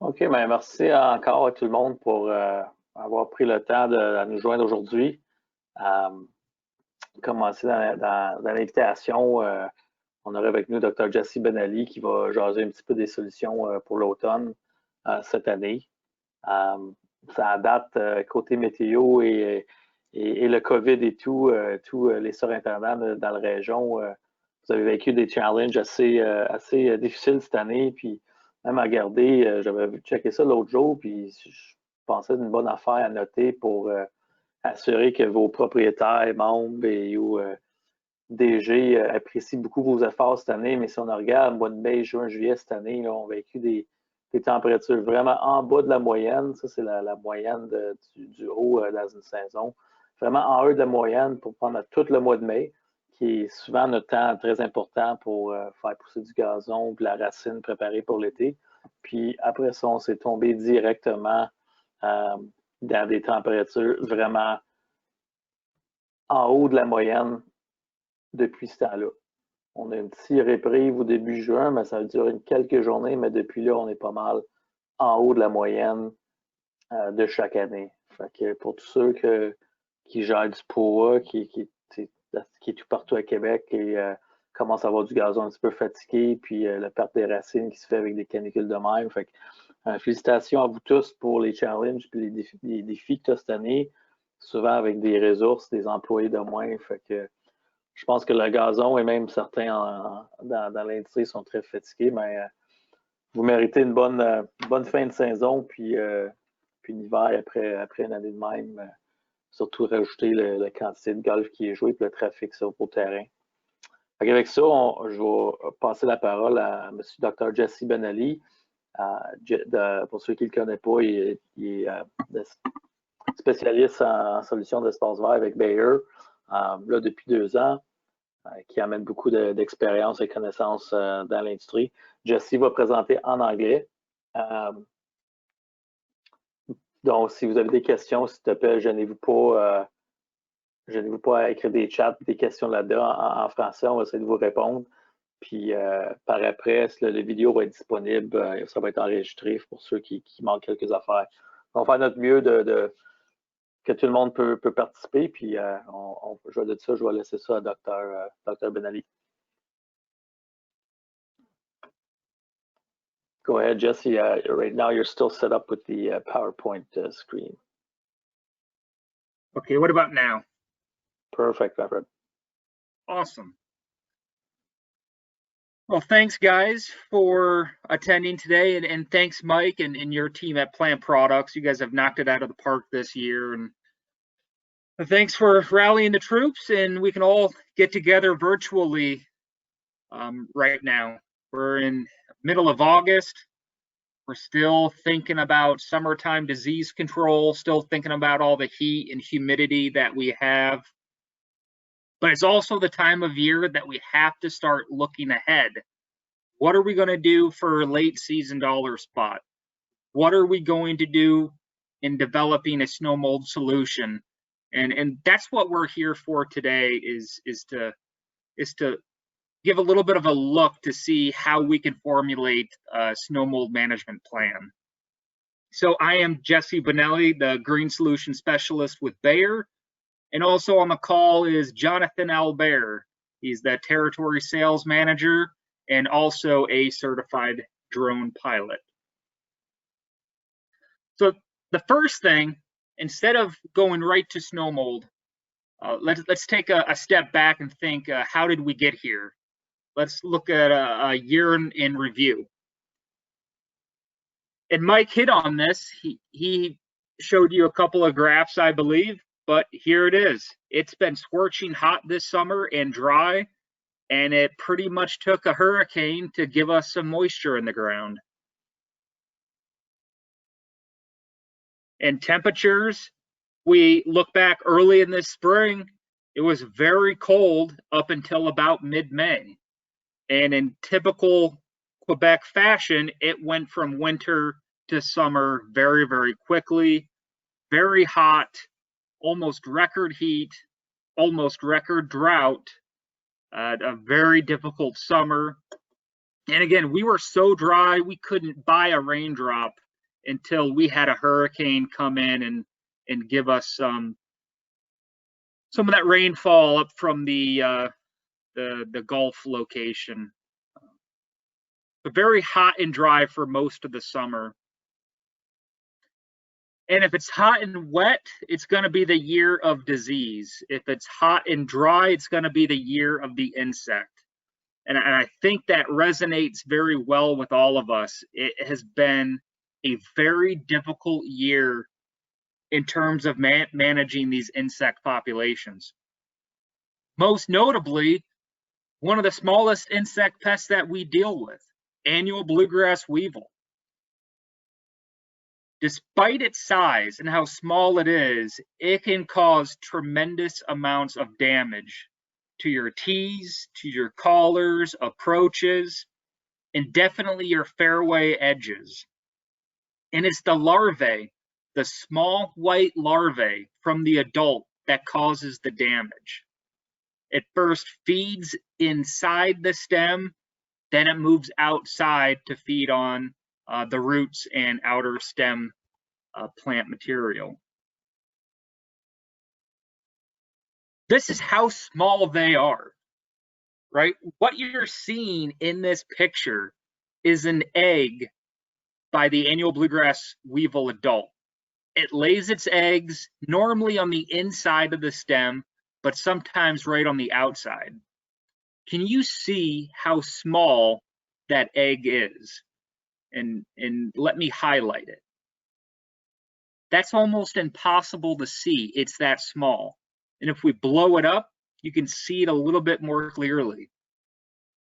OK, ben merci encore à tout le monde pour avoir pris le temps de nous joindre aujourd'hui. Euh, Commencer dans l'invitation, on aurait avec nous Dr. Jesse Benali qui va jaser un petit peu des solutions pour l'automne cette année. Euh, Ça date côté météo et le COVID et tout, tous les surintendants dans la région. Vous avez vécu des challenges assez difficiles cette année. Puis même à regarder, j'avais checké ça l'autre jour, puis je pensais d'une bonne affaire à noter pour assurer que vos propriétaires, membres ou DG apprécient beaucoup vos efforts cette année. Mais si on regarde mois de mai, juin, juillet cette année, là, on a vécu des températures vraiment en bas de la moyenne. Ça, c'est la moyenne du haut dans une saison. Vraiment en haut de la moyenne pour prendre tout le mois de mai, qui est souvent notre temps très important pour faire pousser du gazon, puis la racine préparée pour l'été. Puis après ça, on s'est tombé directement euh, dans des températures vraiment en haut de la moyenne depuis ce temps-là. On a un petit réprieve au début juin, mais ça a duré quelques journées, mais depuis là, on est pas mal en haut de la moyenne de chaque année. Fait que pour tous ceux qui gèrent du poids, qui est tout partout à Québec et commence à avoir du gazon un petit peu fatigué, puis la perte des racines qui se fait avec des canicules de même. Fait que, félicitations à vous tous pour les challenges et les défis que tu as cette année, souvent avec des ressources, des employés de moins. Fait que je pense que le gazon et même certains dans l'industrie sont très fatigués, mais vous méritez une bonne fin de saison, puis l'hiver après une année de même. Surtout rajouter la quantité de golf qui est joué et le trafic sur le terrain. Avec ça, je vais passer la parole à M. Dr. Jesse Benali. Pour ceux qui ne le connaissent pas, il est spécialiste en solutions d'espace vert avec Bayer, là depuis 2 ans, qui amène beaucoup d'expérience et connaissances dans l'industrie. Jesse va présenter en anglais. Donc, si vous avez des questions, s'il te plaît, gênez-vous pas à écrire des chats, des questions là-dedans en français. On va essayer de vous répondre. Puis par après, la vidéo va être disponible. Ça va être enregistré pour ceux qui manquent quelques affaires. On va faire notre mieux que tout le monde peut participer. Puis je vais laisser ça à Dr. Benali. Go ahead, Jesse. Right now, you're still set up with the PowerPoint screen. Okay, what about now? Perfect, my friend. Awesome. Well, thanks, guys, for attending today, and thanks, Mike, and your team at Plant Products. You guys have knocked it out of the park this year, and thanks for rallying the troops, and we can all get together virtually right now. We're in middle of August. We're still thinking about summertime disease control, still thinking about all the heat and humidity that we have. But it's also the time of year that we have to start looking ahead. What are we going to do for late season dollar spot? What are we going to do in developing a snow mold solution? And that's what we're here for today is to give a little bit of a look to see how we can formulate a snow mold management plan. So I am Jesse Benelli, the Green Solution Specialist with Bayer. And also on the call is Jonathan Albert. He's the Territory Sales Manager and also a certified drone pilot. So the first thing, instead of going right to snow mold, let's take a step back and think, how did we get here? Let's look at a year in review. And Mike hit on this. He showed you a couple of graphs, I believe, but here it is. It's been scorching hot this summer and dry, and it pretty much took a hurricane to give us some moisture in the ground. And temperatures, we look back early in this spring, it was very cold up until about mid-May. And in typical Quebec fashion, it went from winter to summer very, very quickly, very hot, almost record heat, almost record drought, a very difficult summer. And again, we were so dry, we couldn't buy a raindrop until we had a hurricane come in and give us some of that rainfall up from the Gulf location. But very hot and dry for most of the summer. And if it's hot and wet, it's going to be the year of disease. If it's hot and dry, it's going to be the year of the insect. And I think that resonates very well with all of us. It has been a very difficult year in terms of managing these insect populations. Most notably, one of the smallest insect pests that we deal with, annual bluegrass weevil. Despite its size and how small it is, it can cause tremendous amounts of damage to your tees, to your collars, approaches, and definitely your fairway edges. And it's the larvae, the small white larvae from the adult, that causes the damage. It first feeds inside the stem, then it moves outside to feed on the roots and outer stem plant material. This is how small they are, right? What you're seeing in this picture is an egg by the annual bluegrass weevil adult. It lays its eggs normally on the inside of the stem, but sometimes right on the outside. Can you see how small that egg is? And let me highlight it. That's almost impossible to see. It's that small. And if we blow it up, you can see it a little bit more clearly.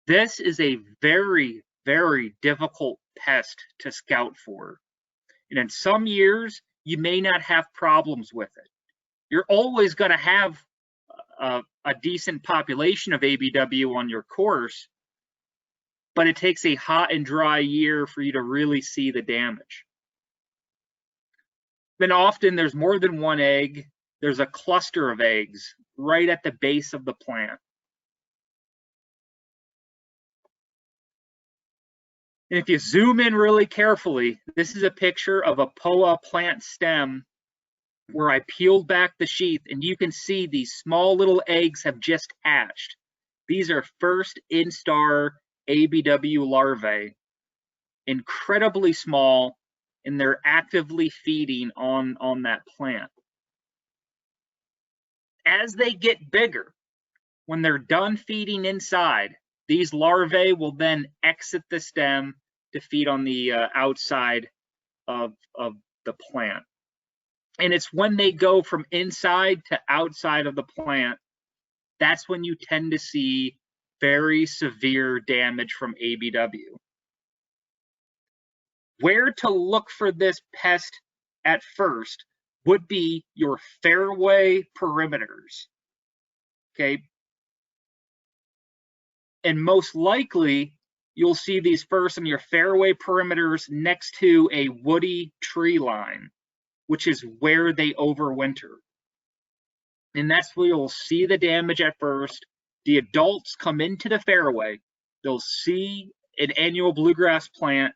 This is a very, very difficult pest to scout for. And in some years, you may not have problems with it. You're always going to have a decent population of ABW on your course, but it takes a hot and dry year for you to really see the damage. Then often there's more than one egg. There's a cluster of eggs right at the base of the plant. And if you zoom in really carefully, this is a picture of a POA plant stem where I peeled back the sheath, and you can see these small little eggs have just hatched. These are first instar ABW larvae, incredibly small, and they're actively feeding on that plant. As they get bigger, when they're done feeding inside, these larvae will then exit the stem to feed on the outside of the plant. And it's when they go from inside to outside of the plant, that's when you tend to see very severe damage from ABW. Where to look for this pest at first would be your fairway perimeters, okay? And most likely, you'll see these first in your fairway perimeters next to a woody tree line, which is where they overwinter. And that's where you'll see the damage at first. The adults come into the fairway, they'll see an annual bluegrass plant,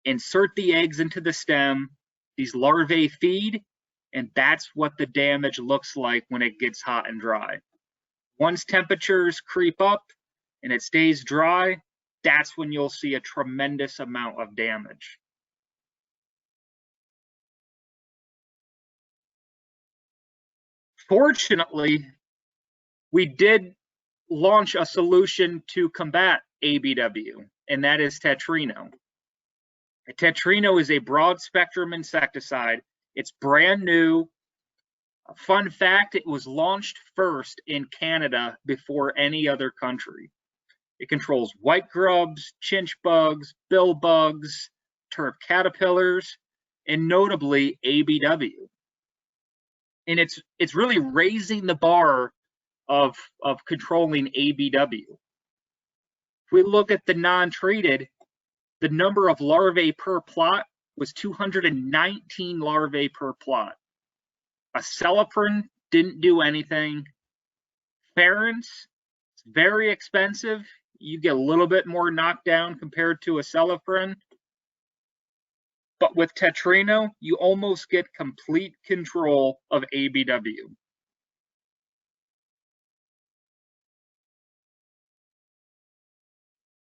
insert the eggs into the stem, these larvae feed, and that's what the damage looks like when it gets hot and dry. Once temperatures creep up and it stays dry, that's when you'll see a tremendous amount of damage. Fortunately, we did launch a solution to combat ABW, and that is Tetrino. Tetrino is a broad spectrum insecticide. It's brand new. A fun fact, it was launched first in Canada before any other country. It controls white grubs, chinch bugs, bill bugs, turf caterpillars, and notably ABW. And it's really raising the bar of controlling ABW. If we look at the non-treated, the number of larvae per plot was 219 larvae per plot. Acelepryn didn't do anything. Ferrins, it's very expensive. You get a little bit more knockdown compared to Acelepryn. But with Tetrino, you almost get complete control of ABW.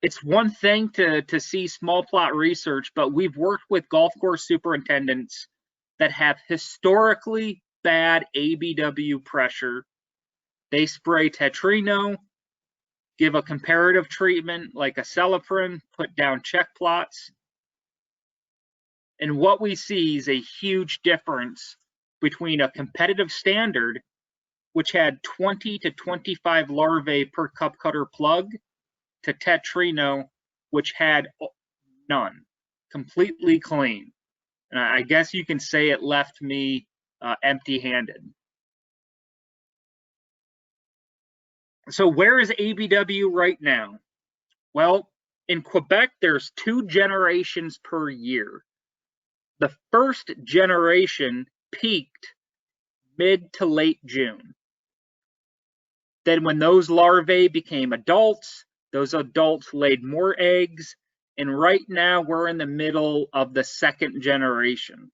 It's one thing to see small plot research, but we've worked with golf course superintendents that have historically bad ABW pressure. They spray Tetrino, give a comparative treatment like acelepryn, put down check plots. And what we see is a huge difference between a competitive standard, which had 20 to 25 larvae per cup cutter plug, to Tetrino, which had none, completely clean. And I guess you can say it left me empty-handed. So where is ABW right now? Well, in Quebec, there's 2 generations per year. The first generation peaked mid to late June. Then when those larvae became adults, those adults laid more eggs, and right now we're in the middle of the second generation.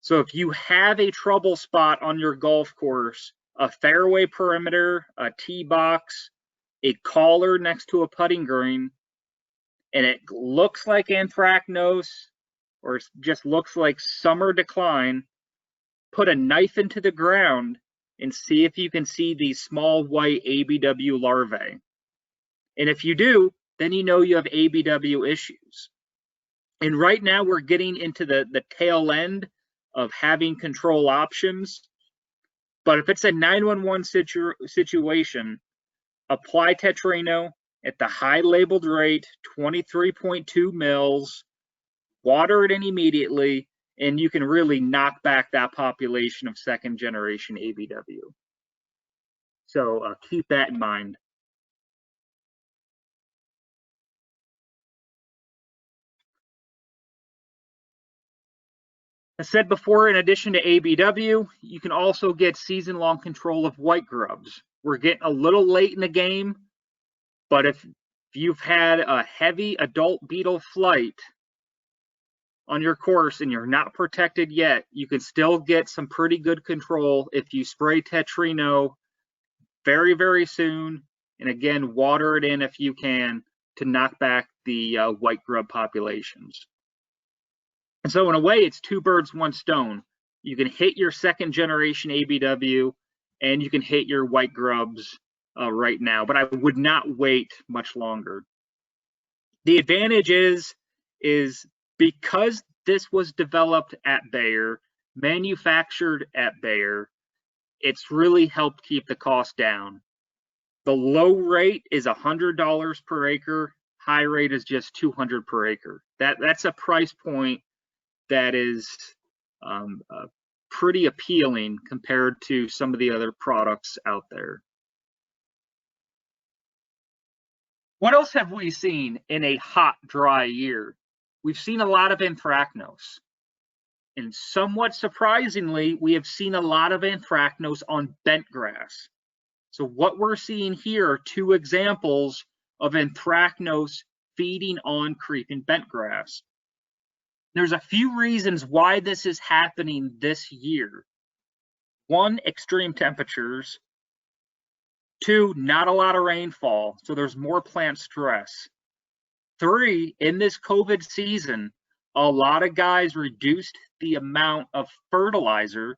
So if you have a trouble spot on your golf course, a fairway perimeter, a tee box, a collar next to a putting green, and it looks like anthracnose or just looks like summer decline, put a knife into the ground and see if you can see these small white ABW larvae. And if you do, then you know you have ABW issues. And right now we're getting into the tail end of having control options. But if it's a 911 situation, apply Tetrino at the high labeled rate, 23.2 mils, water it in immediately, and you can really knock back that population of second generation ABW. So keep that in mind. As said before, in addition to ABW, you can also get season-long control of white grubs. We're getting a little late in the game, but if you've had a heavy adult beetle flight on your course and you're not protected yet, you can still get some pretty good control if you spray Tetrino very, very soon, and again, water it in if you can to knock back the white grub populations. And so in a way, it's 2 birds, 1 stone. You can hit your second generation ABW and you can hit your white grubs right now, but I would not wait much longer. The advantage is because this was developed at Bayer, manufactured at Bayer, it's really helped keep the cost down. The low rate is $100 per acre, high rate is just $200 per acre. That's a price point that is pretty appealing compared to some of the other products out there. What else have we seen in a hot, dry year? We've seen a lot of anthracnose. And somewhat surprisingly, we have seen a lot of anthracnose on bentgrass. So what we're seeing here are 2 examples of anthracnose feeding on creeping bentgrass. There's a few reasons why this is happening this year. 1, extreme temperatures. 2, not a lot of rainfall, so there's more plant stress. 3, in this COVID season, a lot of guys reduced the amount of fertilizer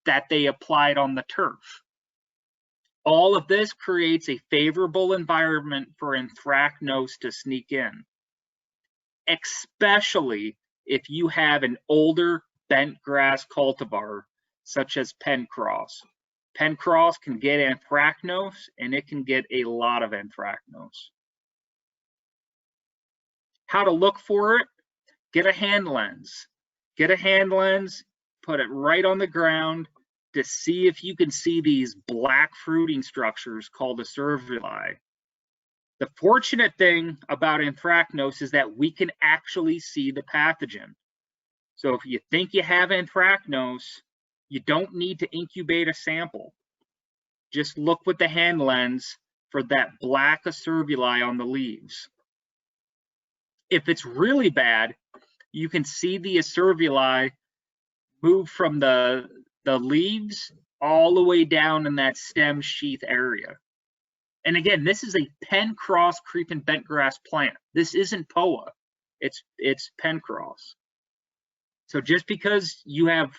that they applied on the turf. All of this creates a favorable environment for anthracnose to sneak in, especially if you have an older bent grass cultivar, such as Pencross. Pencross can get anthracnose, and it can get a lot of anthracnose. How to look for it? Get a hand lens. Get a hand lens, put it right on the ground to see if you can see these black fruiting structures called acervuli. The fortunate thing about anthracnose is that we can actually see the pathogen. So if you think you have anthracnose, you don't need to incubate a sample. Just look with the hand lens for that black acervuli on the leaves. If it's really bad, you can see the acervuli move from the leaves all the way down in that stem sheath area. And again, this is a pen cross creeping bentgrass plant. This isn't POA. It's pen cross. So just because you have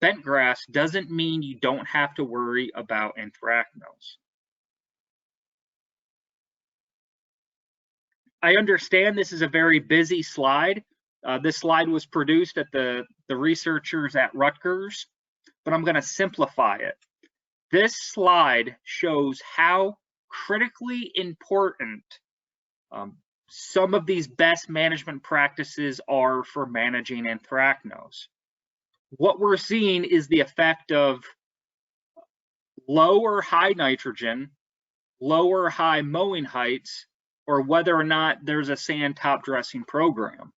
bentgrass doesn't mean you don't have to worry about anthracnose. I understand this is a very busy slide. This slide was produced at the researchers at Rutgers, but I'm going to simplify it. This slide shows how critically important some of these best management practices are for managing anthracnose. What we're seeing is the effect of low or high nitrogen, low or high mowing heights, or whether or not there's a sand top dressing program.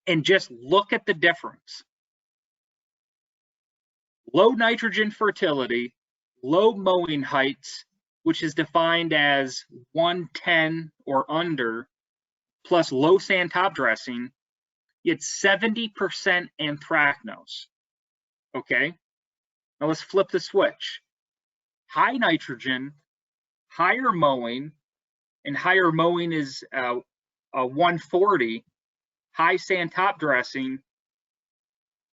And just look at the difference. Low nitrogen fertility, low mowing heights, which is defined as 110 or under, plus low sand top dressing, it's 70% anthracnose. Okay, now let's flip the switch. High nitrogen, higher mowing, and higher mowing is 140, high sand top dressing,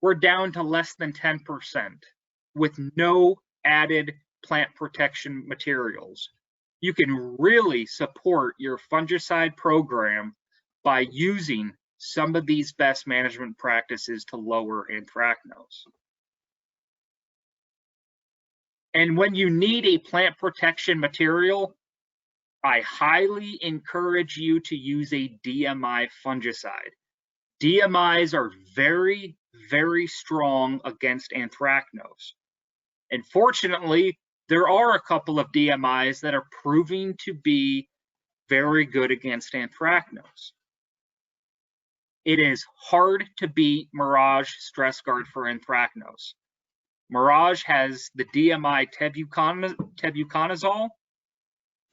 we're down to less than 10% with no added plant protection materials. You can really support your fungicide program by using some of these best management practices to lower anthracnose. And when you need a plant protection material, I highly encourage you to use a DMI fungicide. DMIs are very, very strong against anthracnose. And fortunately, there are a couple of DMIs that are proving to be very good against anthracnose. It is hard to beat Mirage Stress Guard for anthracnose. Mirage has the DMI tebuconazole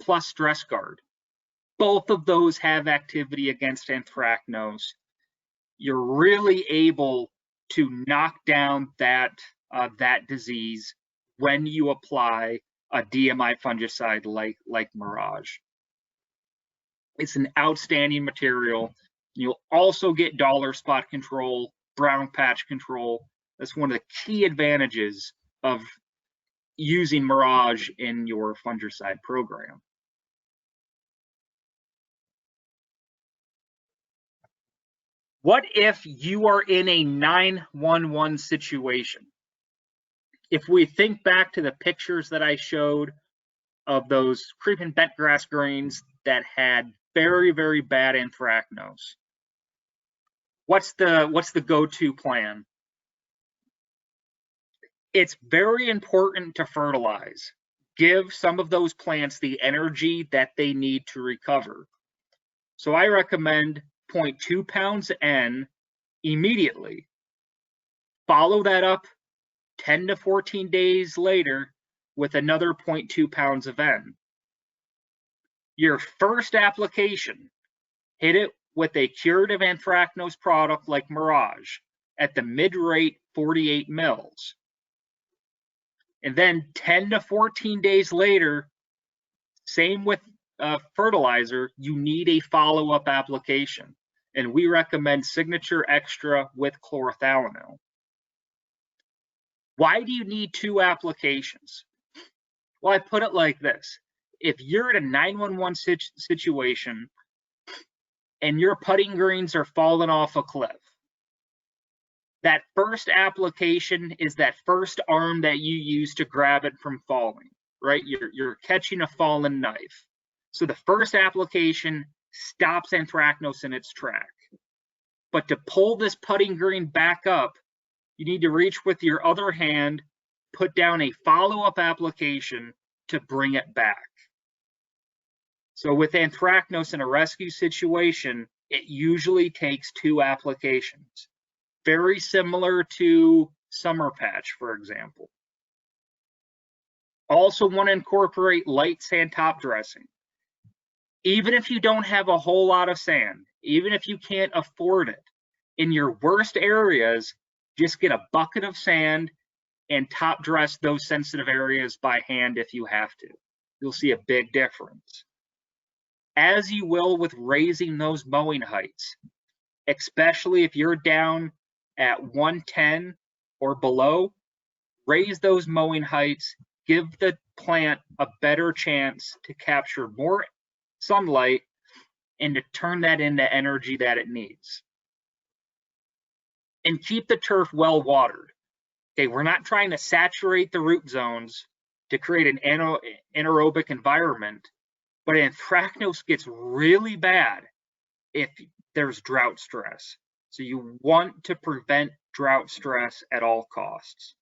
plus Stress Guard. Both of those have activity against anthracnose. You're really able to knock down that disease when you apply a DMI fungicide like Mirage. It's an outstanding material. You'll also get dollar spot control, brown patch control. That's one of the key advantages of using Mirage in your fungicide program. What if you are in a 911 situation? If we think back to the pictures that I showed of those creeping bentgrass grains that had very, very bad anthracnose, what's the go-to plan? It's very important to fertilize. Give some of those plants the energy that they need to recover. So I recommend 0.2 pounds N immediately. Follow that up 10 to 14 days later with another 0.2 pounds of N. Your first application, hit it with a curative anthracnose product like Mirage at the mid-rate 48 mils. And then 10 to 14 days later, same with fertilizer, you need a follow-up application. And we recommend Signature Extra with chlorothalonil. Why do you need 2 applications? Well, I put it like this. If you're in a 911 situation and your putting greens are falling off a cliff, that first application is that first arm that you use to grab it from falling, right? You're catching a fallen knife. So the first application stops anthracnose in its track. But to pull this putting green back up, you need to reach with your other hand, put down a follow-up application to bring it back. So with anthracnose in a rescue situation, it usually takes 2 applications. Very similar to summer patch, for example. Also want to incorporate light sand top dressing. Even if you don't have a whole lot of sand, even if you can't afford it, In your worst areas, just get a bucket of sand and top dress those sensitive areas by hand if you have to. You'll see a big difference. As you will with raising those mowing heights, especially if you're down at 110 or below, raise those mowing heights, give the plant a better chance to capture more sunlight and to turn that into energy that it needs. And keep the turf well watered. Okay, we're not trying to saturate the root zones to create an anaerobic environment, but anthracnose gets really bad if there's drought stress. So you want to prevent drought stress at all costs.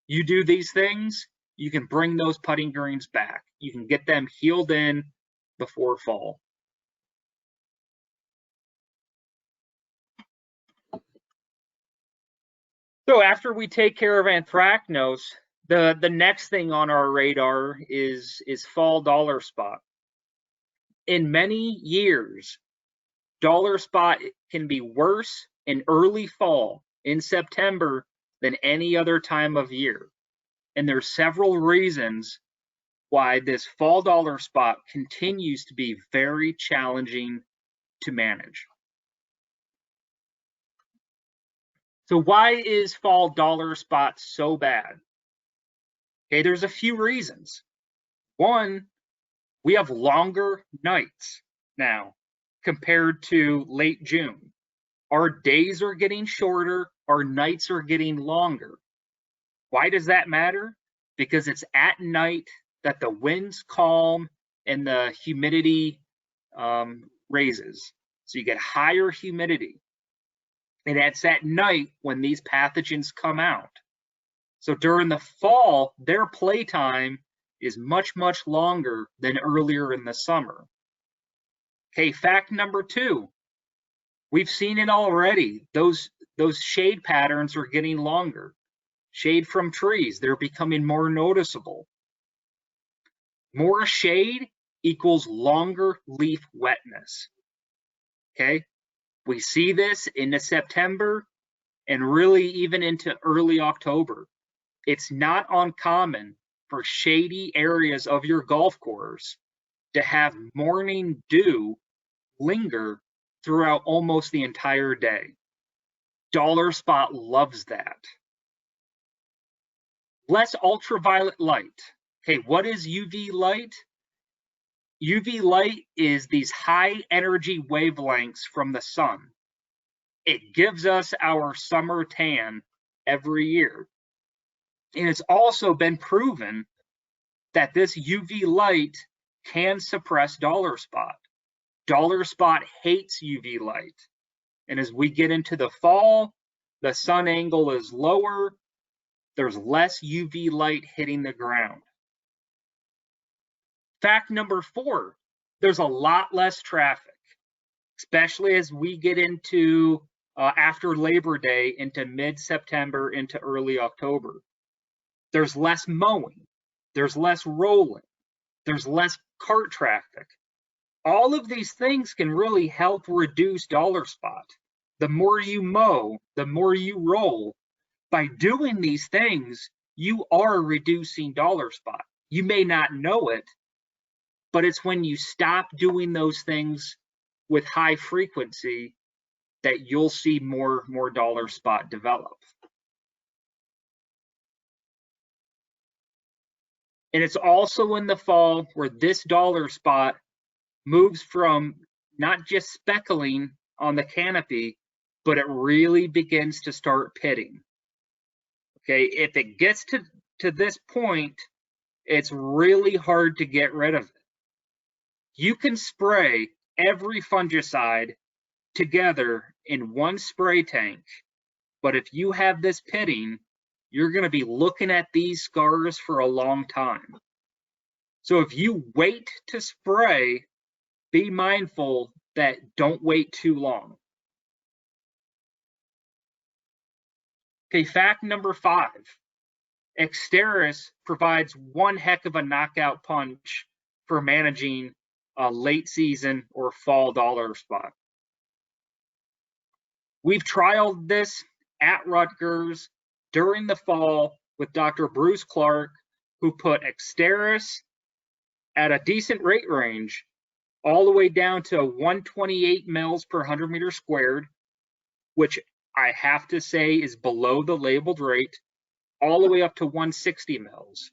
You do these things, you can bring those putting greens back. You can get them healed in before fall. So after we take care of anthracnose, the next thing on our radar is fall dollar spot. In many years, dollar spot can be worse in early fall in September than any other time of year. And there's several reasons why this fall dollar spot continues to be very challenging to manage. So why is fall dollar spot so bad? Okay, there's a few reasons. One, we have longer nights now compared to late June. Our days are getting shorter, our nights are getting longer. Why does that matter? Because it's at night that the winds calm and the humidity raises. So you get higher humidity. And it's at night when these pathogens come out. So during the fall, their playtime is much, much longer than earlier in the summer. Okay, fact number 2, we've seen it already. Those shade patterns are getting longer. Shade from trees, they're becoming more noticeable. More shade equals longer leaf wetness. Okay, we see this into September and really even into early October. It's not uncommon for shady areas of your golf course to have morning dew linger throughout almost the entire day. Dollar spot loves that. Less ultraviolet light. Okay, what is UV light? UV light is these high energy wavelengths from the sun. It gives us our summer tan every year. And it's also been proven that this UV light can suppress dollar spot. Dollar spot hates UV light. And as we get into the fall, the sun angle is lower, there's less UV light hitting the ground. Fact number 4, there's a lot less traffic, especially as we get into after Labor Day into mid-September into early October. There's less mowing, there's less rolling, there's less cart traffic. All of these things can really help reduce dollar spot. The more you mow, the more you roll. By doing these things, you are reducing dollar spot. You may not know it, but it's when you stop doing those things with high frequency that you'll see more dollar spot develop. And it's also in the fall where this dollar spot moves from not just speckling on the canopy, but it really begins to start pitting. Okay, if it gets to this point, it's really hard to get rid of it. You can spray every fungicide together in one spray tank, but if you have this pitting, you're going to be looking at these scars for a long time. So if you wait to spray, be mindful that don't wait too long. Okay, fact number 5. Exteris provides one heck of a knockout punch for managing a late season or fall dollar spot. We've trialed this at Rutgers during the fall with Dr. Bruce Clark, who put Exteris at a decent rate range all the way down to 128 mils per 100 meters squared, which I have to say is below the labeled rate, all the way up to 160 mils,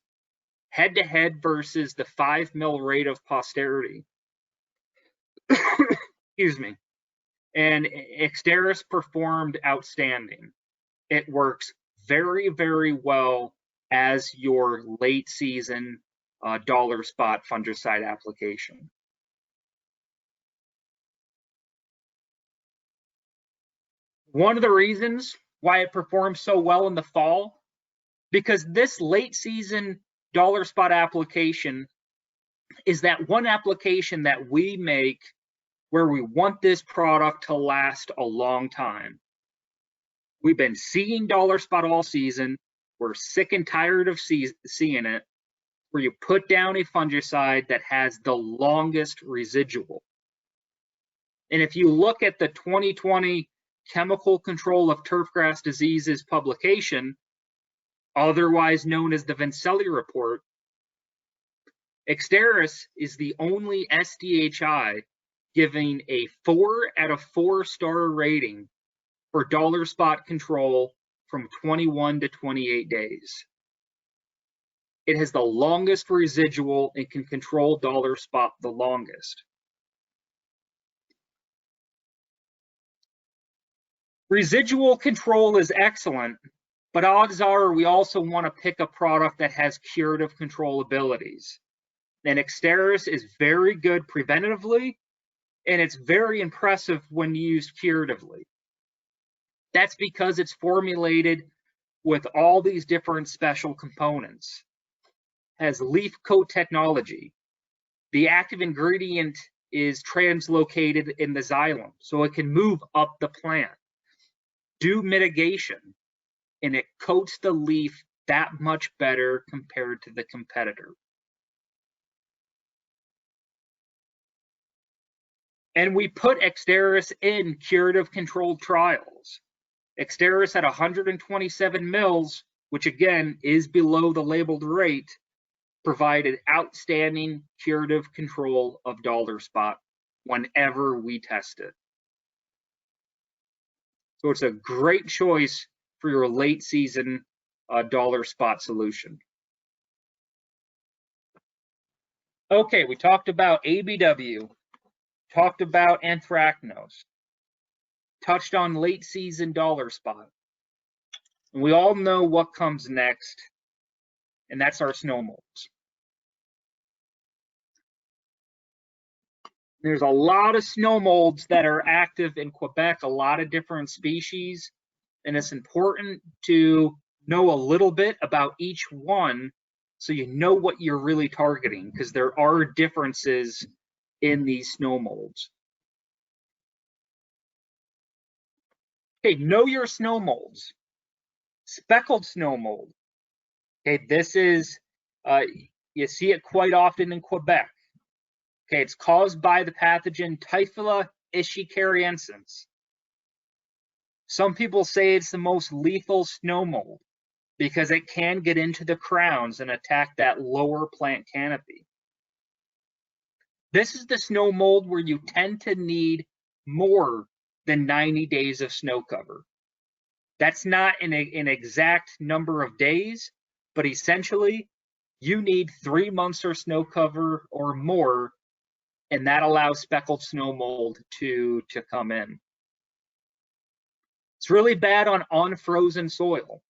head to head versus the 5 mil rate of posterity. Excuse me. And Exteris performed outstanding. It works very, very well as your late season dollar spot fungicide application. One of the reasons why it performs so well in the fall, because this late season dollar spot application is that one application that we make where we want this product to last a long time. We've been seeing dollar spot all season. We're sick and tired of seeing it, where you put down a fungicide that has the longest residual. And if you look at the 2020 Chemical Control of Turfgrass Diseases publication, otherwise known as the Vincelli Report, Exteris is the only SDHI giving a 4 out of 4 star rating for dollar spot control from 21 to 28 days. It has the longest residual and can control dollar spot the longest. Residual control is excellent, but odds are we also want to pick a product that has curative control abilities. And Exteris is very good preventatively, and it's very impressive when used curatively. That's because it's formulated with all these different special components. It has leaf coat technology. The active ingredient is translocated in the xylem, so it can move up the plant, do mitigation, and it coats the leaf that much better compared to the competitor. And we put Exteris in curative controlled trials. Exteris at 127 mils, which again is below the labeled rate, provided outstanding curative control of dollar spot whenever we test it. So it's a great choice for your late season dollar spot solution. Okay, we talked about ABW, talked about anthracnose, touched on late season dollar spot. And we all know what comes next, and that's our snow molds. There's a lot of snow molds that are active in Quebec, a lot of different species, and it's important to know a little bit about each one so you know what you're really targeting, because there are differences in these snow molds. Okay, know your snow molds. Speckled snow mold. Okay, this is, you see it quite often in Quebec. Okay, it's caused by the pathogen Typhloid escherichiensis. Some people say it's the most lethal snow mold because it can get into the crowns and attack that lower plant canopy. This is the snow mold where you tend to need more than 90 days of snow cover. That's not an exact number of days, but essentially you need 3 months of snow cover or more, and that allows speckled snow mold to come in. It's really bad on unfrozen soil.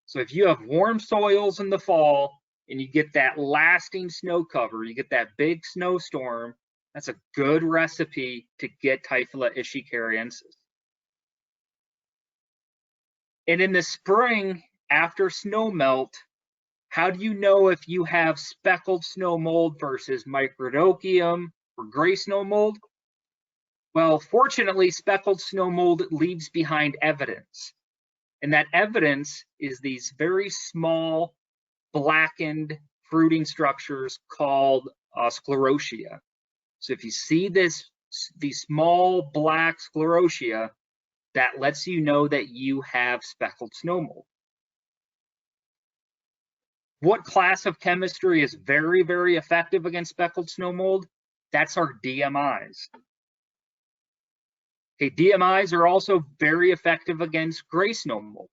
So if you have warm soils in the fall and you get that lasting snow cover, you get that big snowstorm, that's a good recipe to get Typhloid escherichiensis. And in the spring, after snow melt, how do you know if you have speckled snow mold versus microdochium or gray snow mold? Well, fortunately, speckled snow mold leaves behind evidence. And that evidence is these very small, blackened fruiting structures called sclerotia. So if you see these small black sclerotia, that lets you know that you have speckled snow mold. What class of chemistry is very, very effective against speckled snow mold? That's our DMIs. Okay, DMIs are also very effective against gray snow mold.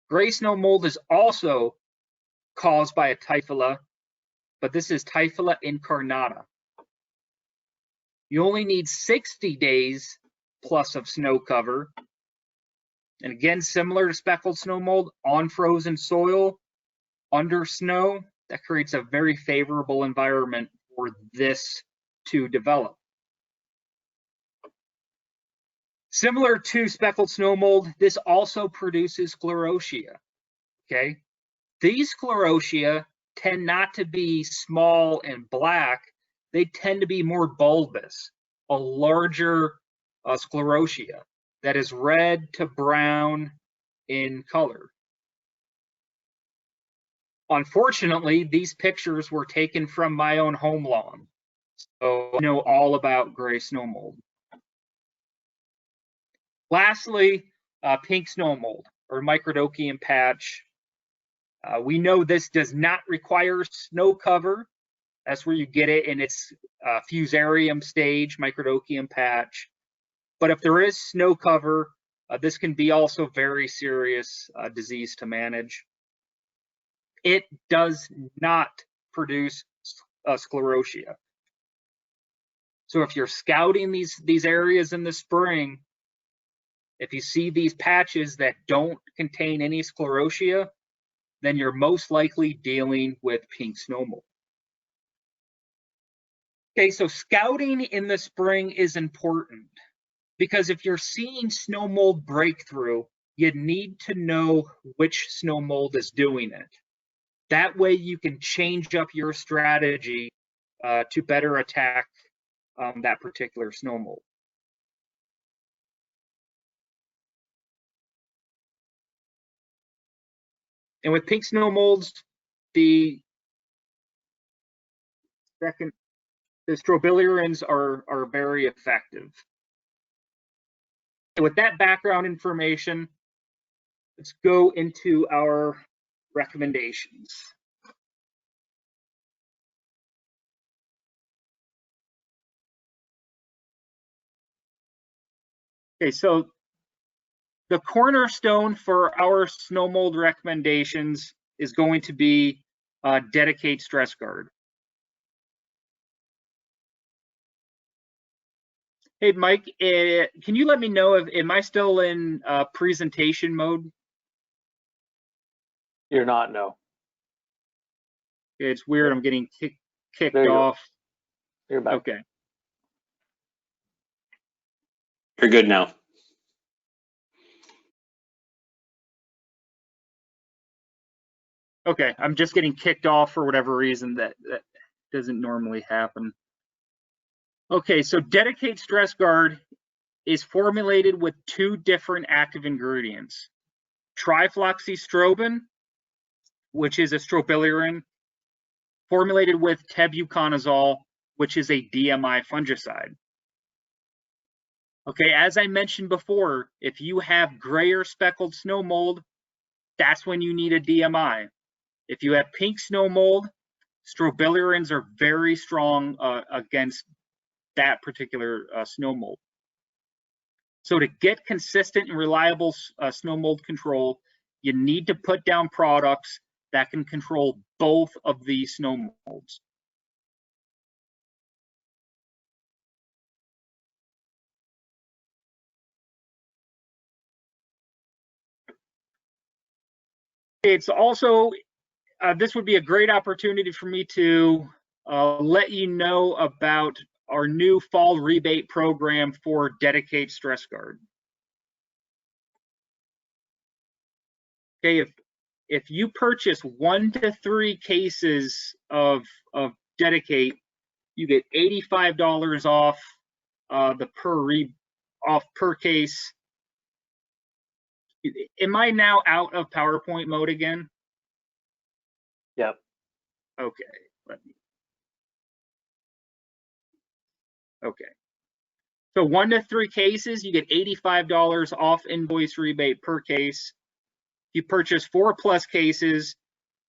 Gray snow mold is also caused by a Typhula, but this is Typhula incarnata. You only need 60 days plus of snow cover. And again, similar to speckled snow mold, on frozen soil, under snow, that creates a very favorable environment for this to develop. Similar to speckled snow mold, this also produces sclerotia. Okay, these sclerotia tend not to be small and black, they tend to be more bulbous, a larger sclerotia that is red to brown in color. Unfortunately, these pictures were taken from my own home lawn, so I know all about gray snow mold. Lastly, pink snow mold or microdochium patch. We know this does not require snow cover. That's where you get it in its fusarium stage, microdochium patch. But if there is snow cover, this can be also very serious disease to manage. It does not produce sclerotia. So if you're scouting these areas in the spring, if you see these patches that don't contain any sclerotia, then you're most likely dealing with pink snow mold. Okay, so scouting in the spring is important because if you're seeing snow mold breakthrough, you need to know which snow mold is doing it. That way you can change up your strategy to better attack that particular snow mold. And with pink snow molds, the strobilurins are very effective. And with that background information, let's go into our recommendations. Okay, so the cornerstone for our snow mold recommendations is going to be Dedicate Stress Guard. Hey, Mike, can you let me know if am I still in presentation mode? You're not, no. It's weird. I'm getting kicked off. You're back. Okay. You're good now. Okay, I'm just getting kicked off for whatever reason. That doesn't normally happen. Okay, so Dedicate Stress Guard is formulated with two different active ingredients. Trifloxystrobin, which is a strobilurin, formulated with tebuconazole, which is a DMI fungicide. Okay, as I mentioned before, if you have gray or speckled snow mold, that's when you need a DMI. If you have pink snow mold, strobilurins are very strong against that particular snow mold. So to get consistent and reliable snow mold control, you need to put down products that can control both of these snow molds. It's also, this would be a great opportunity for me to let you know about our new fall rebate program for Dedicate Stress Guard. Okay, if you purchase 1 to 3 cases of Dedicate, you get $85 off the per case. Am I now out of PowerPoint mode again? Yep. Okay, let me. Okay. So 1 to 3 cases, you get $85 off invoice rebate per case. If you purchase 4+ cases,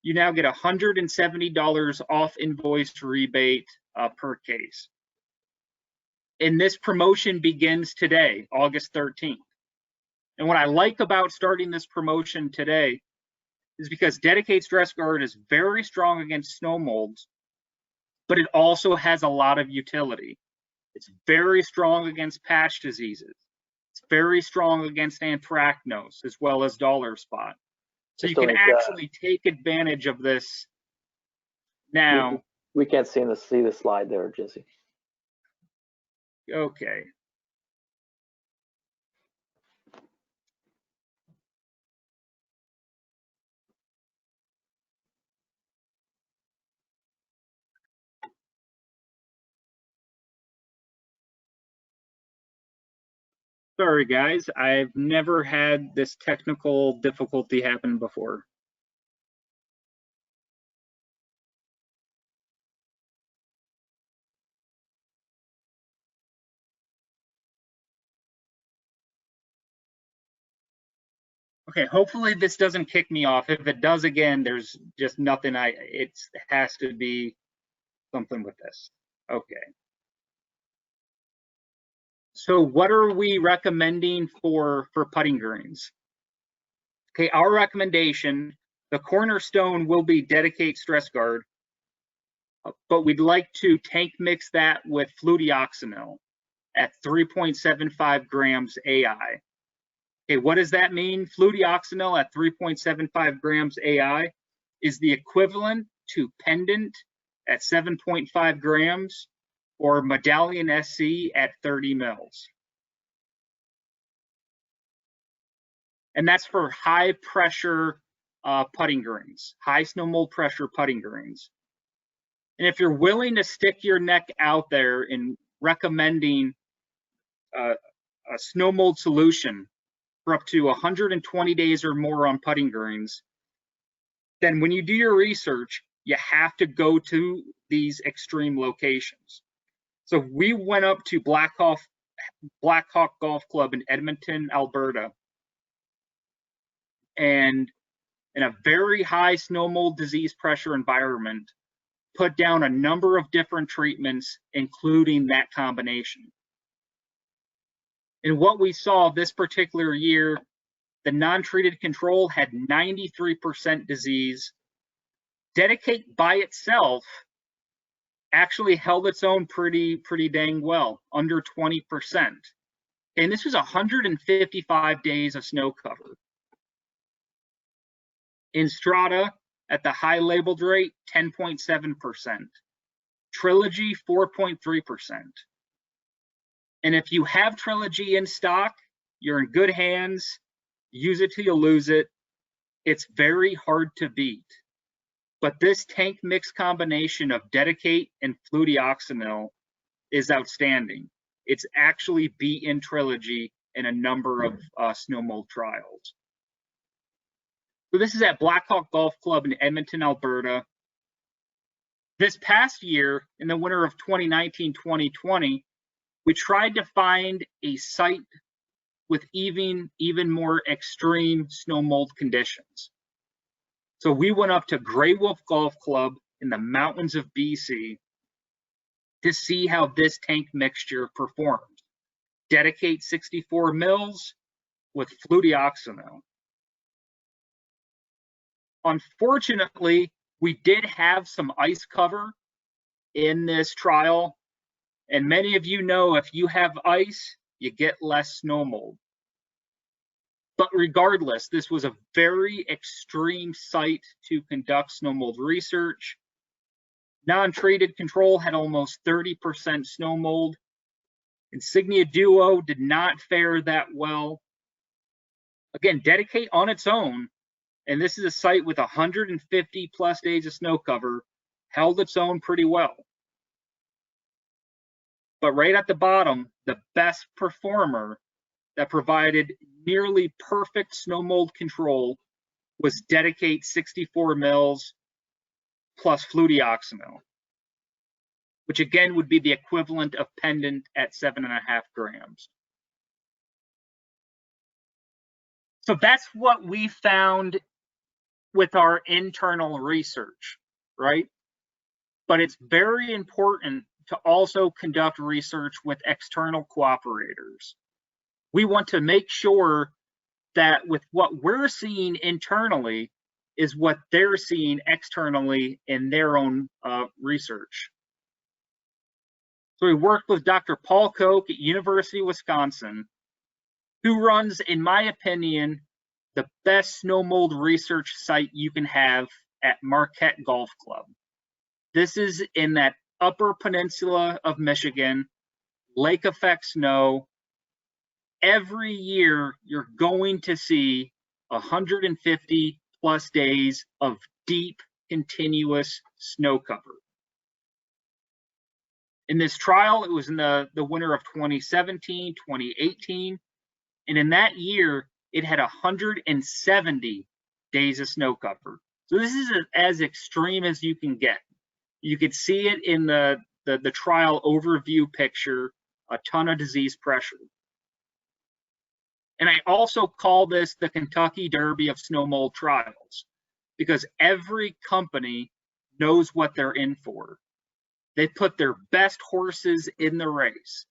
you now get $170 off invoice rebate per case. And this promotion begins today, August 13th. And what I like about starting this promotion today is because Dedicate Stress Guard is very strong against snow molds, but it also has a lot of utility. It's very strong against patch diseases. It's very strong against anthracnose as well as dollar spot. So you can actually take advantage of this now. We can't see the slide there, Jesse. Okay. Sorry, guys. I've never had this technical difficulty happen before. Okay, hopefully this doesn't kick me off. If it does again, there's just nothing it has to be something with this. Okay. So what are we recommending for putting greens? Okay, our recommendation, the cornerstone will be Dedicate Stress Guard, but we'd like to tank mix that with fludeoxonil at 3.75 grams AI. Okay, what does that mean? Fludeoxonil at 3.75 grams AI is the equivalent to Pendant at 7.5 grams or Medallion SC at 30 mils. And that's for high pressure putting greens, high snow mold pressure putting greens. And if you're willing to stick your neck out there in recommending a snow mold solution for up to 120 days or more on putting greens, then when you do your research, you have to go to these extreme locations. So we went up to Black Hawk Golf Club in Edmonton, Alberta, and in a very high snow mold disease pressure environment, put down a number of different treatments, including that combination. And what we saw this particular year, the non-treated control had 93% disease. Dedicate by itself actually held its own pretty dang well, under 20%. And this was 155 days of snow cover. In Strata, at the high labeled rate, 10.7%. Trilogy, 4.3%. And if you have Trilogy in stock, you're in good hands. Use it till you lose it. It's very hard to beat. But this tank mix combination of Dedicate and fludeoxonil is outstanding. It's actually beaten Trilogy in a number of snow mold trials. So this is at Black Hawk Golf Club in Edmonton, Alberta. This past year, in the winter of 2019-2020, we tried to find a site with even more extreme snow mold conditions. So we went up to Grey Wolf Golf Club in the mountains of BC to see how this tank mixture performed. Dedicate 64 mils with fludeoxonil. Unfortunately, we did have some ice cover in this trial, and many of you know if you have ice, you get less snow mold. But regardless, this was a very extreme site to conduct snow mold research. Non-treated control had almost 30% snow mold. Insignia Duo did not fare that well. Again, Dedicate on its own, and this is a site with 150 plus days of snow cover, held its own pretty well. But right at the bottom, the best performer that provided nearly perfect snow mold control was Dedicate 64 mils plus fludeoxonil. which again would be the equivalent of pendant at 7.5 grams. So that's what we found with our internal research, right? But it's very important to also conduct research with external cooperators. We want to make sure that with what we're seeing internally is what they're seeing externally in their own research. So we worked with Dr. Paul Koch at University of Wisconsin, who runs, in my opinion, the best snow mold research site you can have at Marquette Golf Club. This is in that upper peninsula of Michigan, lake effect snow. Every year, you're going to see 150 plus days of deep, continuous snow cover. In this trial, it was in the winter of 2017, 2018, and in that year, it had 170 days of snow cover. So this is as extreme as you can get. You could see it in the trial overview picture, a ton of disease pressure. And I also call this the Kentucky Derby of snow mold trials, because every company knows what they're in for. They put their best horses in the race.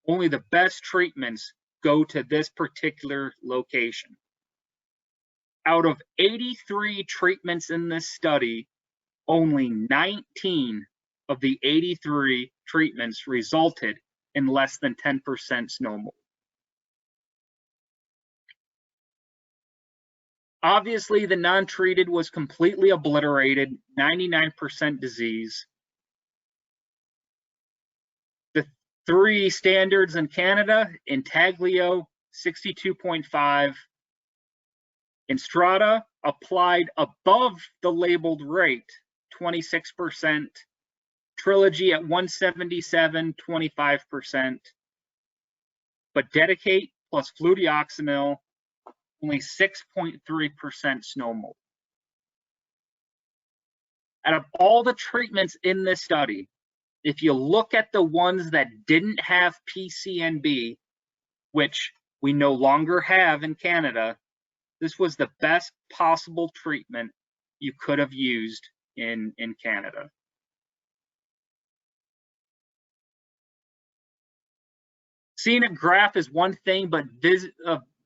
Only the best treatments go to this particular location. Out of 83 treatments in this study, only 19 of the 83 treatments resulted in less than 10% snow mold. Obviously, the non-treated was completely obliterated, 99% disease. The three standards in Canada, Intaglio, 62.5. Instrata applied above the labeled rate, 26%. Trilogy at 177, 25%. But Dedicate plus fludeoxonil, only 6.3% snow mold. Out of all the treatments in this study, if you look at the ones that didn't have PCNB, which we no longer have in Canada, this was the best possible treatment you could have used in Canada. Seeing a graph is one thing, but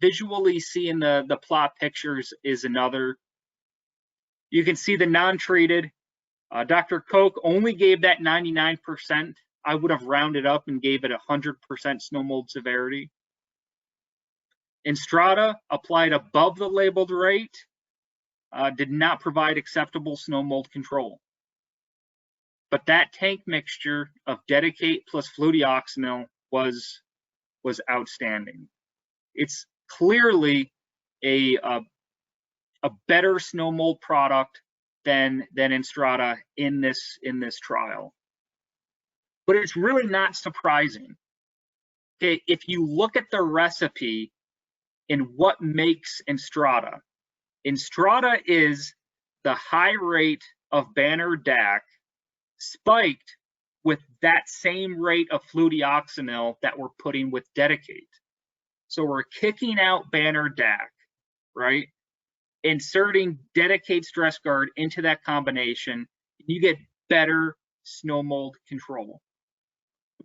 visually seeing the plot pictures is another. You can see the non-treated. Dr. Koch only gave that 99%. I would have rounded up and gave it 100% snow mold severity. Instrata applied above the labeled rate, did not provide acceptable snow mold control. But that tank mixture of Dedicate plus fludeoxonil was outstanding. It's clearly a better snow mold product than Instrata in this trial. But it's really not surprising. Okay, if you look at the recipe in what makes Instrata, Instrata is the high rate of Banner DAC spiked with that same rate of fludeoxonil that we're putting with Dedicate. So we're kicking out Banner DAC, right? Inserting Dedicate stress guard into that combination, you get better snow mold control.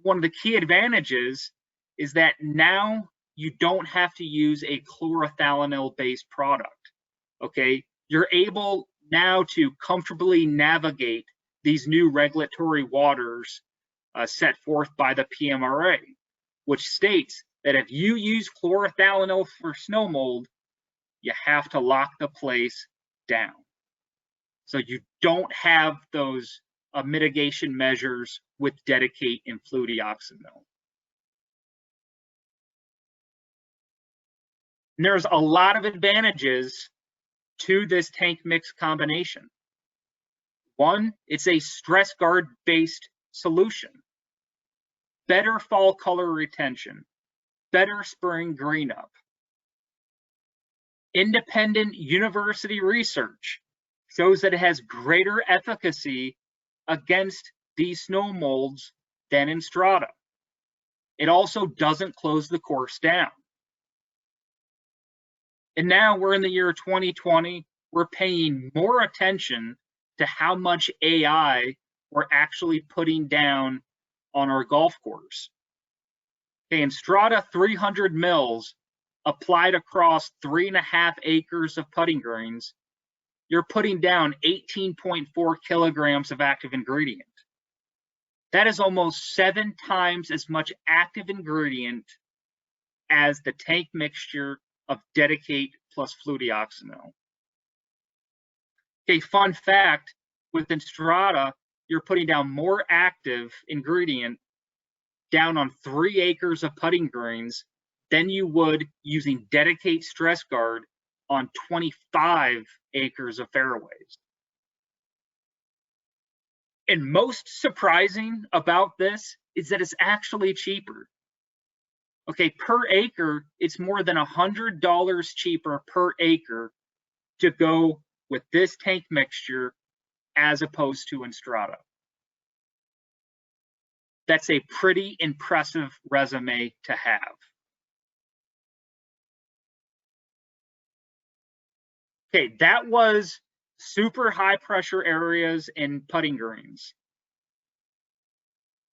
One of the key advantages is that now you don't have to use a chlorothalonil-based product, okay? You're able now to comfortably navigate these new regulatory waters set forth by the PMRA, which states that if you use chlorothalonil for snow mold, you have to lock the place down. So you don't have those mitigation measures with Dedicate and fludeoxonil. And there's a lot of advantages to this tank mix combination. One, it's a stress guard based solution. Better fall color retention, better spring green up. Independent university research shows that it has greater efficacy against these snow molds than Instrata. It also doesn't close the course down. And now we're in the year 2020, we're paying more attention to how much AI we're actually putting down on our golf course. Okay, Instrata 300 mils applied across 3.5 acres of putting greens, you're putting down 18.4 kilograms of active ingredient. That is almost 7 times as much active ingredient as the tank mixture of Dedicate plus fludeoxonil. Okay, fun fact, with Instrata, you're putting down more active ingredient down on 3 acres of putting greens than you would using Dedicate Stress Guard on 25 acres of fairways. And most surprising about this is that it's actually cheaper. Okay, per acre, it's more than $100 cheaper per acre to go with this tank mixture as opposed to Instrata. That's a pretty impressive resume to have. Okay, that was super high pressure areas and putting greens.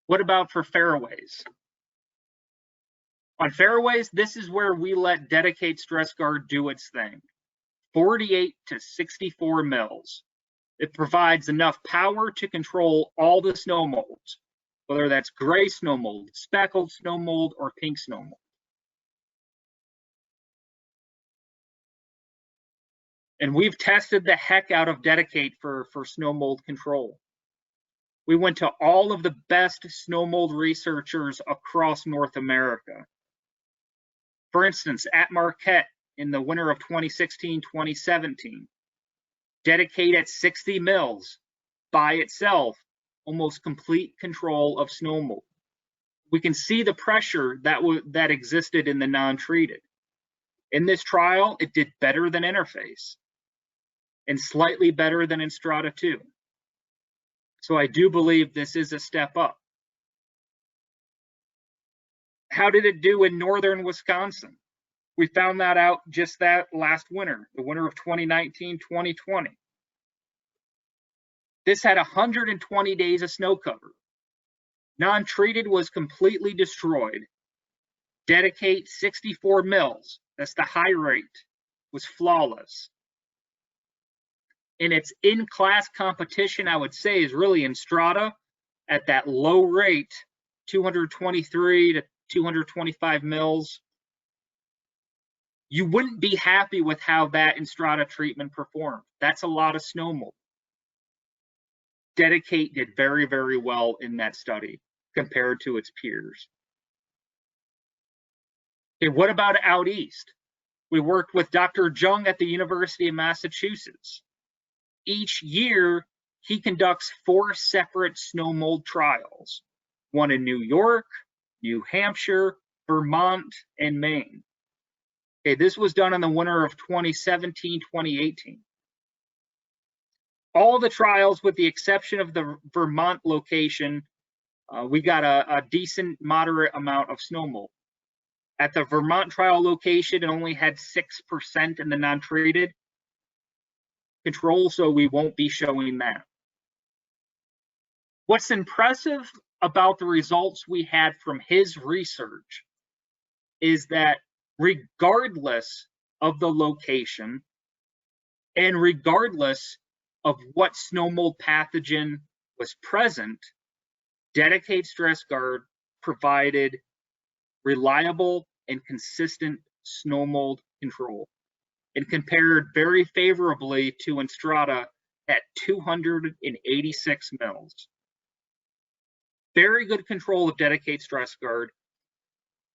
What about for fairways? On fairways, this is where we let Dedicate Stress Guard do its thing. 48 to 64 mils. It provides enough power to control all the snow molds, whether that's gray snow mold, speckled snow mold, or pink snow mold. And we've tested the heck out of Dedicate for snow mold control. We went to all of the best snow mold researchers across North America. For instance, at Marquette in the winter of 2016-2017, Dedicate at 60 mils by itself, almost complete control of snow mold. We can see the pressure that existed in the non-treated. In this trial, it did better than Interface and slightly better than Instrata 2. So I do believe this is a step up. How did it do in northern Wisconsin? We found that out just that last winter, the winter of 2019-2020. This had 120 days of snow cover. Non-treated was completely destroyed. Dedicate 64 mils, that's the high rate, was flawless. And its in-class competition, I would say, is really Instrata at that low rate, 223 to 225 mils. You wouldn't be happy with how that Instrata treatment performed. That's a lot of snow mold. Dedicate did very, very well in that study compared to its peers. Okay, what about out east? We worked with Dr. Jung at the University of Massachusetts. Each year, he conducts 4 separate snow mold trials, one in New York, New Hampshire, Vermont, and Maine. Okay, this was done in the winter of 2017-2018. All the trials, with the exception of the Vermont location, we got a decent, moderate amount of snow mold. At the Vermont trial location, it only had 6% in the non-treated control, so we won't be showing that. What's impressive about the results we had from his research is that regardless of the location and regardless of what snow mold pathogen was present, Dedicate Stress Guard provided reliable and consistent snow mold control and compared very favorably to Instrata at 286 mils. Very good control of Dedicate Stress Guard,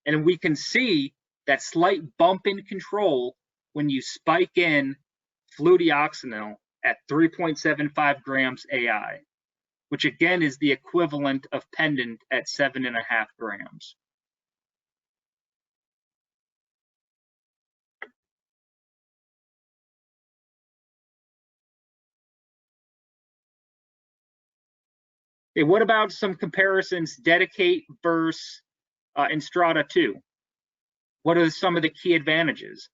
and we can see that slight bump in control when you spike in fludeoxonil at 3.75 grams AI, which again is the equivalent of pendant at 7.5 grams. Okay, what about some comparisons, Dedicate versus Instrata 2? What are some of the key advantages?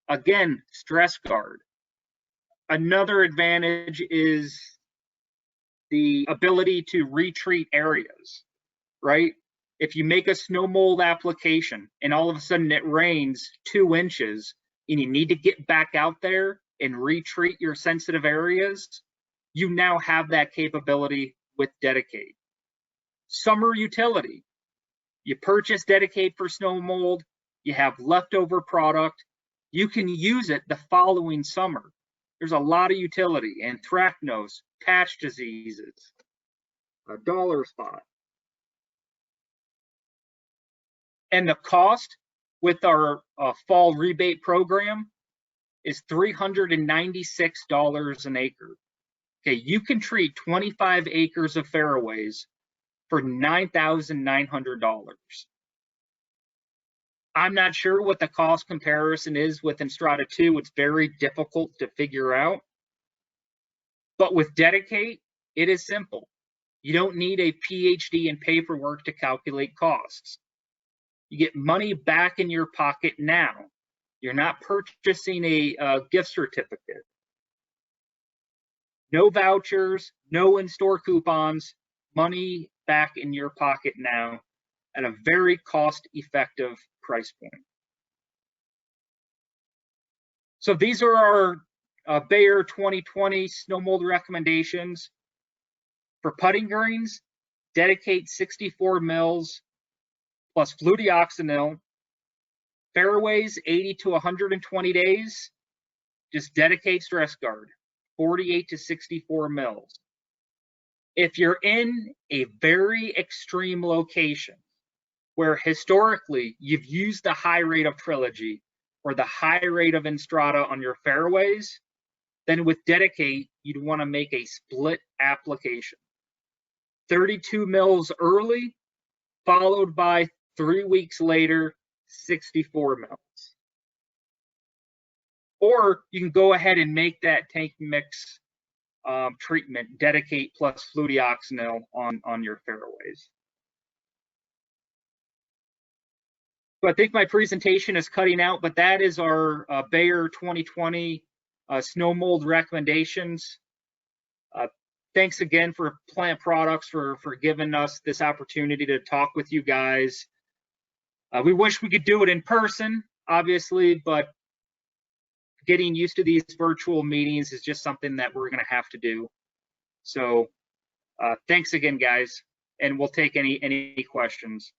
Again, stress guard. Another advantage is the ability to retreat areas, right? If you make a snow mold application and all of a sudden it rains 2 inches and you need to get back out there and retreat your sensitive areas, you now have that capability with Dedicate. Summer utility. You purchase Dedicate for snow mold, you have leftover product, you can use it the following summer. There's a lot of utility, anthracnose, patch diseases, a dollar spot. And the cost with our fall rebate program is $396 an acre. Okay, you can treat 25 acres of fairways for $9,900. I'm not sure what the cost comparison is with Instrata 2. It's very difficult to figure out. But with Dedicate, it is simple. You don't need a PhD in paperwork to calculate costs. You get money back in your pocket now. You're not purchasing a gift certificate. No vouchers, no in-store coupons, money back in your pocket now at a very cost-effective price point. So these are our Bayer 2020 snow mold recommendations. For putting greens, Dedicate 64 mils plus fludeoxonil. Fairways 80 to 120 days, just Dedicate stress guard, 48 to 64 mils. If you're in a very extreme location where historically you've used the high rate of Trilogy or the high rate of Instrata on your fairways, then with Dedicate, you'd want to make a split application. 32 mils early, followed by 3 weeks later, 64 mils. Or you can go ahead and make that tank mix treatment, Dedicate plus fludeoxonil on your fairways. So I think my presentation is cutting out, but that is our Bayer 2020 snow mold recommendations. Thanks again for Plant Products for giving us this opportunity to talk with you guys. We wish we could do it in person, obviously, but getting used to these virtual meetings is just something that we're going to have to do. So thanks again, guys, and we'll take any questions.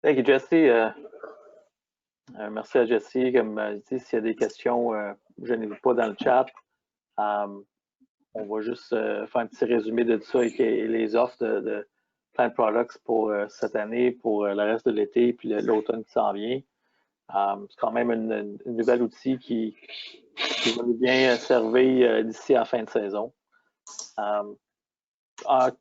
Thank you, Jesse. Merci à Jesse. Comme je dis, s'il y a des questions, gênez-vous pas dans le chat. On va juste faire un petit résumé de tout ça et les offres de Plant Products pour cette année, pour le reste de l'été puis l'automne qui s'en vient. C'est quand même un nouvel outil qui va nous bien servir d'ici à la fin de saison.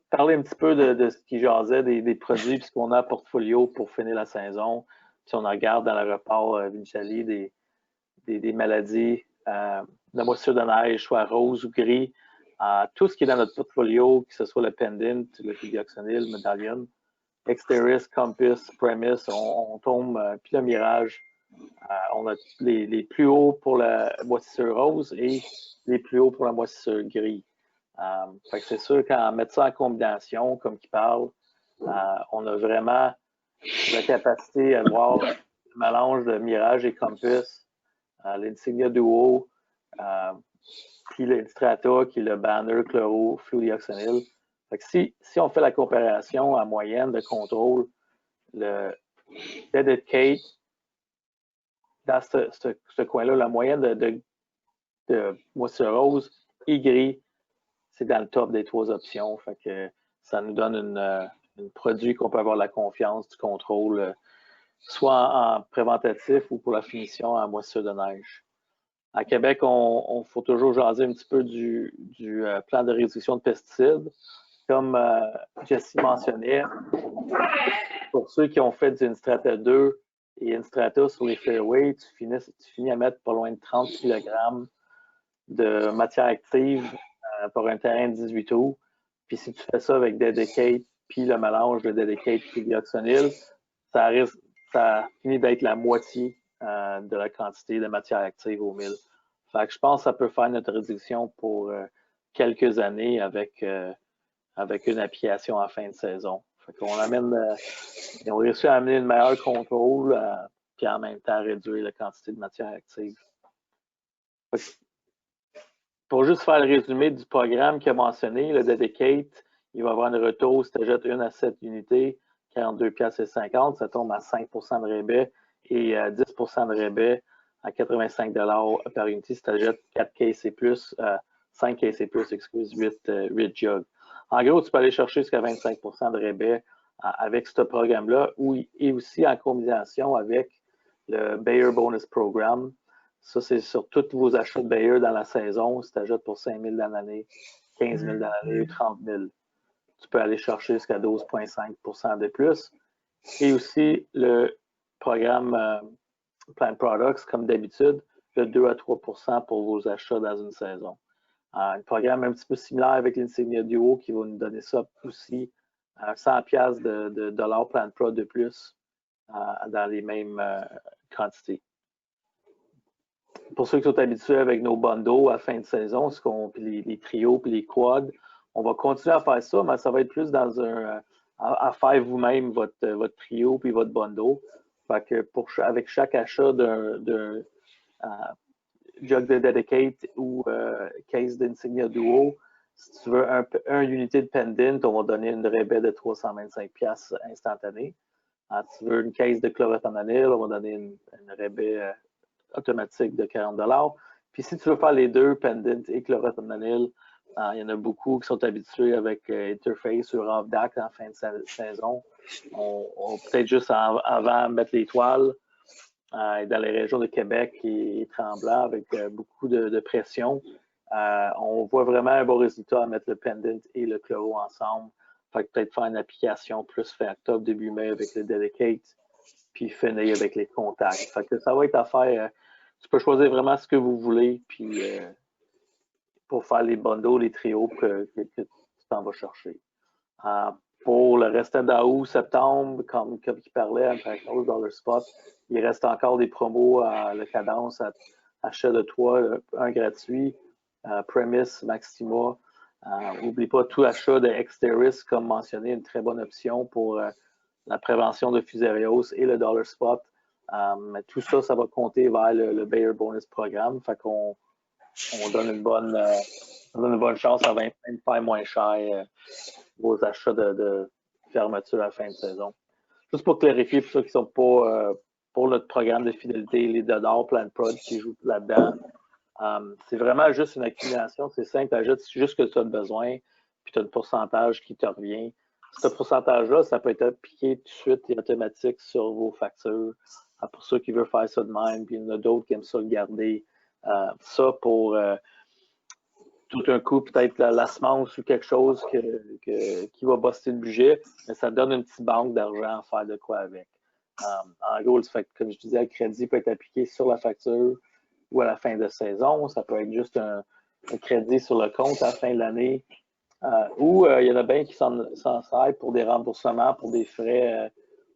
Parler un petit peu de ce qui jasait, des produits, puisqu'on a un portfolio pour finir la saison. Si on regarde dans le rapport Vincali des maladies, la moisissure de neige, soit rose ou gris, tout ce qui est dans notre portfolio, que ce soit le pendant, le fludeoxonil, le medallion, Exteris, Compass, Premise, on tombe, puis le Mirage. On a les plus hauts pour la moisissure rose et les plus hauts pour la moisissure gris. Fait que c'est sûr qu'en mettant ça en combinaison, comme qu'il parle, on a vraiment la capacité à voir le mélange de Mirage et Compass, l'Insignia Duo, puis l'Instrata qui est le banner chloro fludeoxonil. Fait que si on fait la comparaison en moyenne de contrôle, le Dedicate, dans ce coin-là, la moyenne de moisissure rose et gris, c'est dans le top des 3 options. Fait que ça nous donne un produit qu'on peut avoir la confiance du contrôle, soit en préventatif ou pour la finition en moisissure de neige. À Québec, on faut toujours jaser un petit peu du plan de réduction de pesticides. Comme Jessie mentionnait, pour ceux qui ont fait du Instrata 2 et Instrata sur les fairways, tu finis à mettre pas loin de 30 kg de matière active pour un terrain de 18 trous. Puis si tu fais ça avec Dedicate, puis le mélange de Dedicate et dioxonil, ça finit d'être la moitié de la quantité de matière active au 1000. Fait que je pense que ça peut faire notre réduction pour quelques années avec une application en fin de saison. Fait qu'on ils ont réussi à amener une meilleure contrôle, puis en même temps réduire la quantité de matière active. Pour juste faire le résumé du programme qu'il a mentionné, le Dedicate, il va avoir un retour si tu achètes 1 à 7 unités, 42,50 $, ça tombe à 5 % de rabais et 10 % de rabais à 85 $ par unité si tu achètes 4 cases et plus, 5 cases et plus, 8 jugs. En gros, tu peux aller chercher jusqu'à 25 % de rabais avec ce programme-là et aussi en combinaison avec le Bayer Bonus Program. Ça, c'est sur tous vos achats de Bayer dans la saison. Si tu achètes pour 5 000 dans l'année, 15 000 dans l'année ou 30 000, tu peux aller chercher jusqu'à 12,5 % de plus. Et aussi le programme Plant Products, comme d'habitude, de 2 à 3 % pour vos achats dans une saison. Un programme un petit peu similaire avec l'Insignia Duo qui va nous donner ça aussi 100 $ de dollars Plant Pro de plus dans les mêmes quantités. Pour ceux qui sont habitués avec nos bundles à fin de saison, les trios puis les quads, on va continuer à faire ça, mais ça va être plus dans à faire vous-même votre trio puis votre bundle. Fait que avec chaque achat d'un jug de Dedicate ou case d'Insignia Duo, si tu veux un unité de pendant, on va donner une rabais de 325 $ instantané. Si tu veux une case de chlorothalonil, on va donner une rabais automatique de 40 $. Puis si tu veux faire les deux, pendant et chlorothalonil, il y en a beaucoup qui sont habitués avec Interface ou Ravdac en fin de saison. On peut-être juste avant mettre les toiles dans les régions de Québec et Tremblant avec beaucoup de pression. On voit vraiment un bon résultat à mettre le pendant et le chloro ensemble. Fait que peut-être faire une application plus fin octobre, début mai avec le Dedicate, puis finir avec les contacts. Fait que ça va être à faire. Tu peux choisir vraiment ce que vous voulez, puis pour faire les bundles, les trios que tu t'en vas chercher. Pour le restant d'août, septembre, comme il parlait à $1 spot, il reste encore des promos à la cadence, achat de 3, un gratuit, Premise, Maxima. N'oublie pas tout achat de Exteris, comme mentionné, une très bonne option pour la prévention de fusariose et le dollar spot. Mais tout ça, ça va compter vers le Bayer Bonus Programme. Fait qu'on donne une bonne chance à même faire moins cher vos achats de fermeture à la fin de saison. Juste pour clarifier, pour ceux qui ne sont pas pour notre programme de fidélité, les $, Plant Prod qui jouent là-dedans, c'est vraiment juste une accumulation. C'est simple, tu achètes juste ce que tu as besoin, puis tu as un pourcentage qui te revient. Ce pourcentage-là, ça peut être appliqué tout de suite et automatique sur vos factures. Pour ceux qui veulent faire ça de même, puis il y en a d'autres qui aiment ça le garder. Ça pour tout un coup, peut-être la semence ou quelque chose qui va buster le budget, mais ça donne une petite banque d'argent à faire de quoi avec. En gros, comme je disais, le crédit peut être appliqué sur la facture ou à la fin de saison. Ça peut être juste un crédit sur le compte à la fin de l'année. Ou il y en a bien qui s'en servent pour des remboursements, pour des frais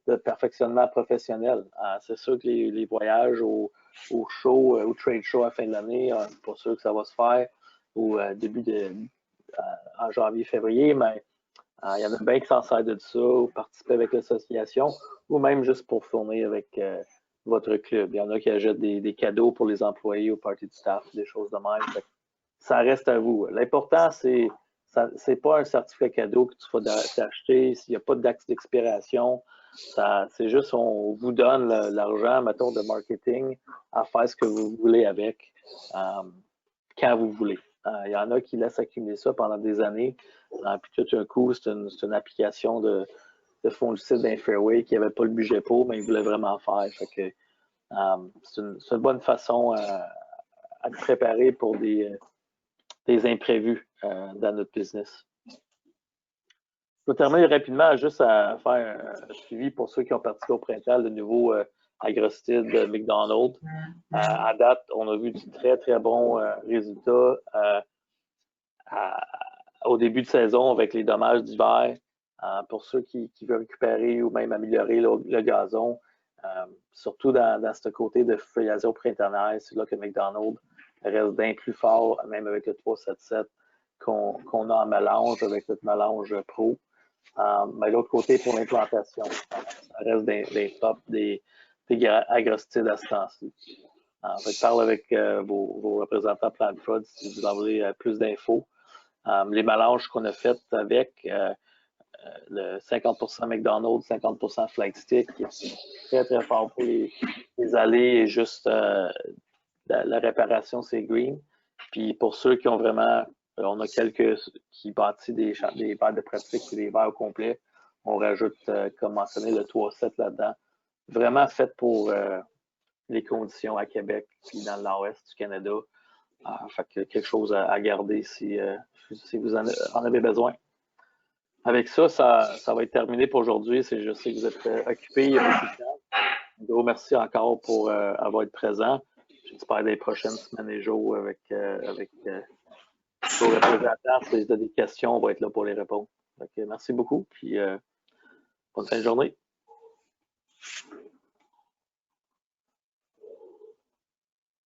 de perfectionnement professionnel. C'est sûr que les voyages au show, au trade show à la fin de l'année, c'est pas sûr que ça va se faire au début en janvier, février, mais il y en a bien qui s'en servent de ça, ou participer avec l'association, ou même juste pour fournir avec votre club. Il y en a qui achètent des cadeaux pour les employés au party du staff, des choses de même. Ça reste à vous. L'important, c'est pas un certificat cadeau que tu vas t'acheter s'il n'y a pas de date d'expiration. C'est juste, on vous donne l'argent, mettons, de marketing à faire ce que vous voulez avec quand vous voulez. Il y en a qui laissent accumuler ça pendant des années. Puis tout d'un coup, c'est une application de fongicide d'un fairway qui n'avait pas le budget pour, mais ils voulaient vraiment faire. Fait que, c'est une bonne façon à te préparer pour des imprévus dans notre business. Je vais terminer rapidement juste à faire un suivi pour ceux qui ont participé au printemps, le nouveau agrostide de McDonald's. À date, on a vu du très, très bon résultat au début de saison avec les dommages d'hiver. Pour ceux qui veulent récupérer ou même améliorer le gazon, surtout dans ce côté de feuillasation printanière, c'est là que McDonald's reste bien plus fort, même avec le 377 qu'on a en mélange avec notre mélange pro. Mais l'autre côté, pour l'implantation, ça reste des top des agrostides à ce temps-ci. Parle avec vos représentants Plant Prod si vous en voulez plus d'infos. Les mélanges qu'on a faits avec le 50% McDonald's, 50% Flagstick, très très fort pour les allées et juste la réparation, c'est green. Puis pour ceux qui ont vraiment, on a quelques qui bâtissent des verres de pratique et des verres au complet. On rajoute, comme mentionné, le 3-7 là-dedans. Vraiment fait pour les conditions à Québec puis dans le nord-ouest du Canada. Fait que quelque chose à garder si vous en avez besoin. Avec ça, ça va être terminé pour aujourd'hui. Je sais que vous êtes occupés, il y a beaucoup de temps. Un gros merci encore pour avoir été présent. J'espère des prochaines semaines et jours avec vos représentants. Si vous avez des questions, on va être là pour les répondre. Donc, merci beaucoup, puis bonne fin de journée.